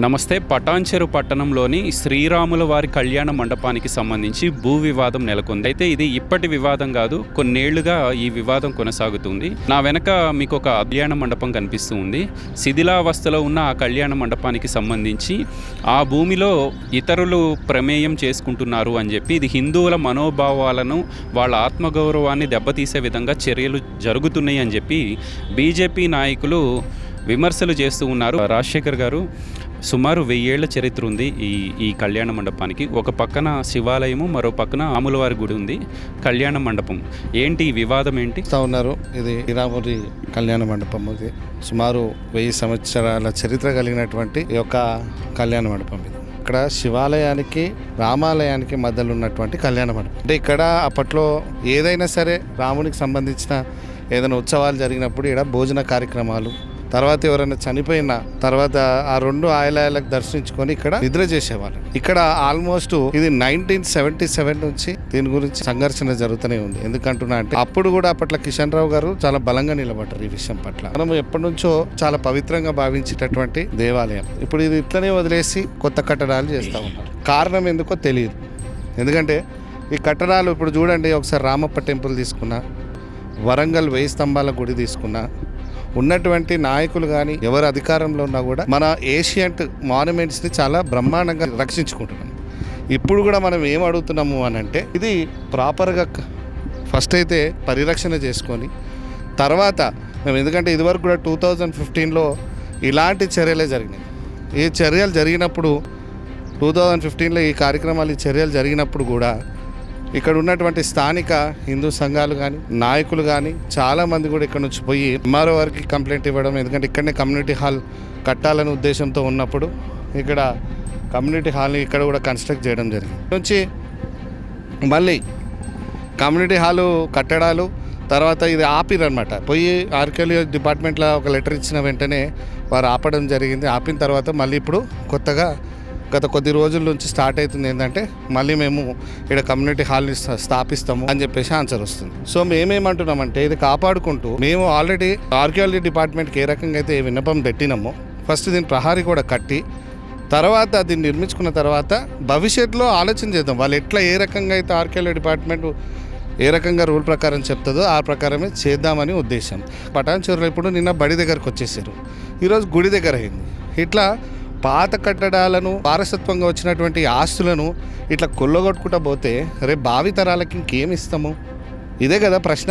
నమస్తే. పటాన్చెరు పట్టణంలోని శ్రీరాముల వారి కళ్యాణ మండపానికి సంబంధించి భూ వివాదం నెలకొంది. అయితే ఇది ఇప్పటి వివాదం కాదు, కొన్నేళ్లుగా ఈ వివాదం కొనసాగుతుంది. నా వెనక మీకు ఒక కళ్యాణ మండపం కనిపిస్తూ ఉంది. శిథిలావస్థలో ఉన్న ఆ కళ్యాణ మండపానికి సంబంధించి ఆ భూమిలో ఇతరులు ప్రమేయం చేసుకుంటున్నారు అని చెప్పి, ఇది హిందువుల మనోభావాలను, వాళ్ళ ఆత్మగౌరవాన్ని దెబ్బతీసే విధంగా చర్యలు జరుగుతున్నాయి అని చెప్పి బీజేపీ నాయకులు విమర్శలు చేస్తూ ఉన్నారు. రాజశేఖర్ గారు, సుమారు 1000 ఏళ్ల చరిత్ర ఉంది ఈ కళ్యాణ మండపానికి. ఒక పక్కన శివాలయము, మరో పక్కన రాములవారి గుడి ఉంది. కళ్యాణ మండపం ఏంటి, ఈ వివాదం ఏంటి? ఉన్నారు. ఇది శ్రీరాముడి కళ్యాణ మండపం. ఇది సుమారు 1000 సంవత్సరాల చరిత్ర కలిగినటువంటి ఈ యొక్క కళ్యాణ మండపం. ఇది ఇక్కడ శివాలయానికి రామాలయానికి మధ్యలో ఉన్నటువంటి కళ్యాణ మండపం. అంటే ఇక్కడ అప్పట్లో ఏదైనా సరే రామునికి సంబంధించిన ఏదైనా ఉత్సవాలు జరిగినప్పుడు ఇక్కడ భోజన కార్యక్రమాలు, తర్వాత ఎవరైనా చనిపోయిన తర్వాత ఆ 2 ఆలయాలకు దర్శించుకొని ఇక్కడ నిద్ర చేసేవాళ్ళు. ఇక్కడ ఆల్మోస్ట్ ఇది 1977 నుంచి దీని గురించి సంఘర్షణ జరుగుతూనే ఉంది. ఎందుకంటున్నా అంటే అప్పుడు కూడా అప్పట్లో కిషన్ రావు గారు చాలా బలంగా నిలబడ్డారు ఈ విషయం పట్ల. మనం ఎప్పటి నుంచో చాలా పవిత్రంగా భావించేటటువంటి దేవాలయం ఇప్పుడు ఇది ఇట్లనే వదిలేసి కొత్త కట్టడాలు చేస్తూ ఉన్నారు. కారణం ఎందుకో తెలియదు. ఎందుకంటే ఈ కట్టడాలు ఇప్పుడు చూడండి, ఒకసారి రామప్ప టెంపుల్ తీసుకున్నా, వరంగల్ 1000 స్తంభాల గుడి తీసుకున్నా, ఉన్నటువంటి నాయకులు కానీ ఎవరు అధికారంలో ఉన్నా కూడా మన ఏషియంట్ మాన్యుమెంట్స్ని చాలా బ్రహ్మాండంగా రక్షించుకుంటున్నాం. ఇప్పుడు కూడా మనం ఏం అడుగుతున్నాము అని అంటే, ఇది ప్రాపర్గా ఫస్ట్ అయితే పరిరక్షణ చేసుకొని తర్వాత మేము, ఎందుకంటే ఇదివరకు కూడా 2015లో ఇలాంటి చర్యలే జరిగినాయి. ఈ చర్యలు జరిగినప్పుడు 2015లో ఈ కార్యక్రమాలు, ఈ చర్యలు జరిగినప్పుడు కూడా ఇక్కడ ఉన్నటువంటి స్థానిక హిందూ సంఘాలు కానీ నాయకులు కానీ చాలామంది కూడా ఇక్కడ నుంచి పోయి ఎంఆర్ఓ వారికి కంప్లైంట్ ఇవ్వడం. ఎందుకంటే ఇక్కడనే కమ్యూనిటీ హాల్ కట్టాలనే ఉద్దేశంతో ఉన్నప్పుడు ఇక్కడ కమ్యూనిటీ హాల్ని ఇక్కడ కూడా కన్స్ట్రక్ట్ చేయడం జరిగింది. నుంచి మళ్ళీ కమ్యూనిటీ హాలు కట్టడాలు తర్వాత ఇది ఆపిరనమాట. పోయి ఆర్కియాలజీ డిపార్ట్మెంట్లో ఒక లెటర్ ఇచ్చిన వెంటనే వారు ఆపడం జరిగింది. ఆపిన తర్వాత మళ్ళీ ఇప్పుడు కొత్తగా గత కొద్ది రోజుల నుంచి స్టార్ట్ అవుతుంది ఏంటంటే, మళ్ళీ మేము ఇక్కడ కమ్యూనిటీ హాల్ని స్థాపిస్తాము అని చెప్పేసి ఆన్సర్ వస్తుంది. సో మేమేమంటున్నామంటే, ఇది కాపాడుకుంటూ మేము ఆల్రెడీ ఆర్కియాలజీ డిపార్ట్మెంట్కి ఏ రకంగా అయితే విన్నపం పెట్టినామో, ఫస్ట్ దీని ప్రహారీ కూడా కట్టి తర్వాత దీన్ని నిర్మించుకున్న తర్వాత భవిష్యత్తులో ఆలోచన చేద్దాం. వాళ్ళు ఎట్లా ఏ రకంగా అయితే ఆర్కియాలజీ డిపార్ట్మెంట్ ఏ రకంగా రూల్ ప్రకారం చెప్తుందో ఆ ప్రకారమే చేద్దామని ఉద్దేశం. పటాన్చెరులో ఇప్పుడు నిన్న బడి దగ్గరకు వచ్చేసారు, ఈరోజు గుడి దగ్గర అయింది. ఇట్లా పాత కట్టడాలను, వారసత్వంగా వచ్చినటువంటి ఆస్తులను ఇట్లా కొల్లగొట్టుకుంటా పోతే రేపు భావి తరాలకి ఇంకేమి ఇస్తాము? ఇదే కదా ప్రశ్న.